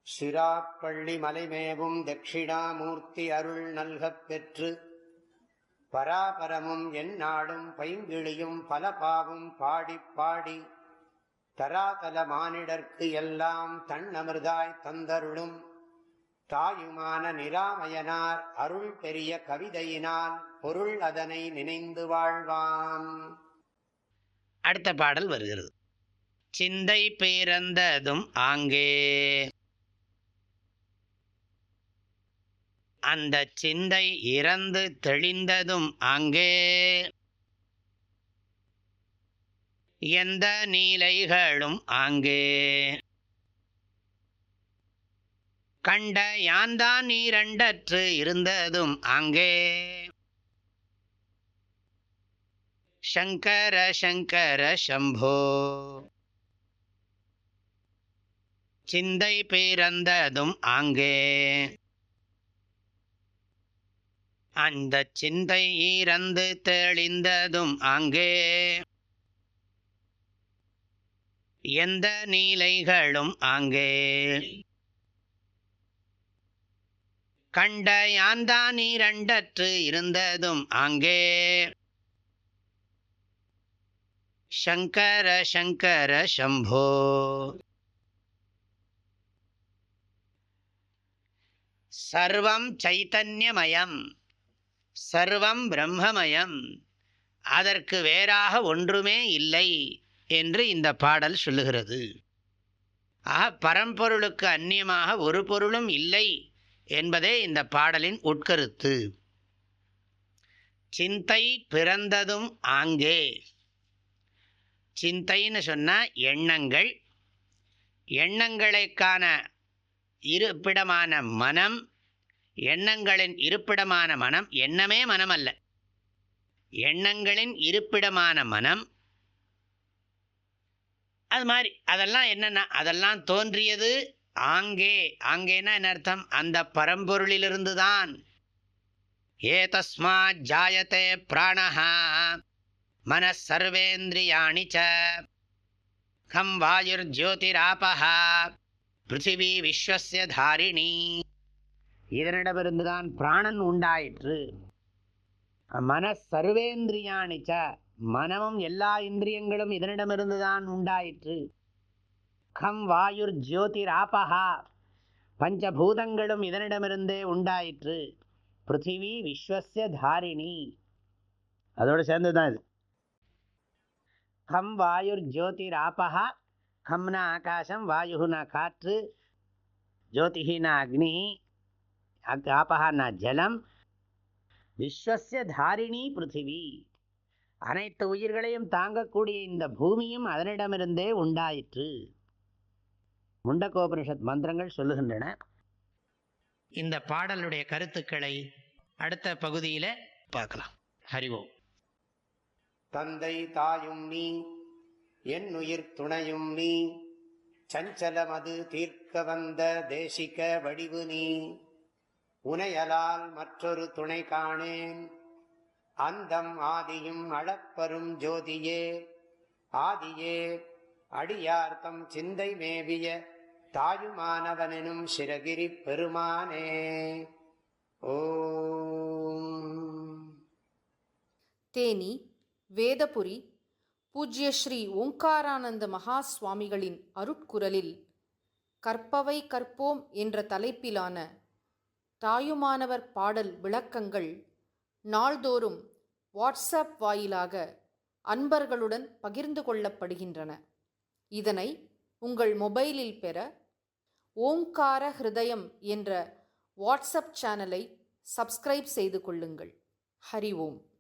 சிராப்பள்ளி மலைமேவும் தட்சிணாமூர்த்தி அருள் நல்கப் பெற்று பராபரமும் எந்நாடும் பைங்கிழியும் பல பாவும் பாடிப் பாடி தராதல மானிடர்க்கு எல்லாம் தன்னமிர்தாய் தந்தருளும் தாயுமான நிராமயனார் அருள் பெரிய கவிதையினால் பொருள் அதனை நினைந்து வாழ்வான். அடுத்த பாடல் வருகிறது. சிந்தை பிறந்ததும் ஆங்கே, அந்த சிந்தை இறந்து தெளிந்ததும் ஆங்கே, எந்த நீலைகளும் ஆங்கே, கண்ட யாந்தான் நீரண்டற்று இருந்ததும் ஆங்கே, சங்கர சங்கர சம்போ. சிந்தை பிறந்ததும் ஆங்கே, அந்த சிந்தை இறந்து தெளிந்ததும் ஆங்கே, எந்த நீலைகளும் ஆங்கே, கண்ட யாந்தான் நீரண்டற்று இருந்ததும் ஆங்கே, சங்கர சங்கர சம்போ. சர்வம் சைத்தன்யமயம், சர்வம் பிரம்மமயம், அதற்கு வேறாக ஒன்றுமே இல்லை என்று இந்த பாடல் சொல்லுகிறது. ஆக பரம்பொருளுக்கு அந்நியமாக ஒரு பொருளும் இல்லை என்பதே இந்த பாடலின் உட்கருத்து. சிந்தை பிறந்ததும் ஆங்கே. சிந்தைன்னு சொன்னால் எண்ணங்கள், எண்ணங்களுக்கான இருப்பிடமான மனம், எண்ணங்களின் இருப்பிடமான மனம், எண்ணமே மனம் அல்ல, எண்ணங்களின் இருப்பிடமான மனம். அது மாதிரி அதெல்லாம் என்னென்னா, அதெல்லாம் தோன்றியது ஆங்கே. ஆங்கேன்னா என்ன அர்த்தம்? அந்த பரம்பொருளிலிருந்து தான். ஏதஸ்மாத் ஜாயதே பிராணஹா மனஸ் சர்வேந்திரியாணி ச கம் வாயுர் ஜோதிராபஹா பிருத்திவி விஸ்வஸ்ய தாரிணி. இதனிடமிருந்துதான் பிராணன் உண்டாயிற்று. மனஸ் சர்வேந்திரியாணி ச, மனமும் எல்லா இந்திரியங்களும் இதனிடமிருந்துதான் உண்டாயிற்று. கம் வாயுர் ஜோதிராபஹா, பஞ்சபூதங்களும் இதனிடமிருந்தே உண்டாயிற்று. பிருத்திவி விஸ்வஸ்ய தாரிணி, அதோடு சேர்ந்துதான் இது. கம் வாயுர் ஜோதிராபஹா, கம்னா ஆகாசம், வாயுனா காற்று, ஜோதிஹினா அக்னி, ஆபஹானா ஜலம், விஸ்வஸ்ய தாரிணி பிருத்திவி, அனைத்து உயிர்களையும் தாங்கக்கூடிய இந்த பூமியும் அதனிடமிருந்தே உண்டாயிற்று. முண்டகோபனிஷத் மந்திரங்கள் சொல்லுகின்றன. இந்த பாடலுடைய கருத்துக்களை அடுத்த பகுதியில் பார்க்கலாம். ஹரி ஓம். தந்தை தாயும் நீ, என் உயிர் துணையும் நீ, சஞ்சலமது தீர்க்க வந்த தேசிக வடிவு நீ, உனையலால் மற்றொரு துணை காணேன், அந்தம் ஆதியும் அளப்பரும் ஜோதியே, ஆதியே அடியார்த்தம் சிந்தை மேவிய தாயுமானவனும் சிரகிரி பெருமானே. ஓம். தேனி வேதபுரி பூஜ்ய ஸ்ரீ ஓங்காரானந்த மகா சுவாமிகளின் அருட்குரலில் கற்பவை கற்போம் என்ற தலைப்பிலான தாயுமானவர் பாடல் விளக்கங்கள் நாள்தோறும் வாட்ஸ்அப் வாயிலாக அன்பர்களுடன் பகிர்ந்து கொள்ளப்படுகின்றன. இதனை உங்கள் மொபைலில் பெற ஓங்கார ஹிருதயம் என்ற வாட்ஸ்அப் சேனலை சப்ஸ்கிரைப் செய்து கொள்ளுங்கள். ஹரி ஓம்.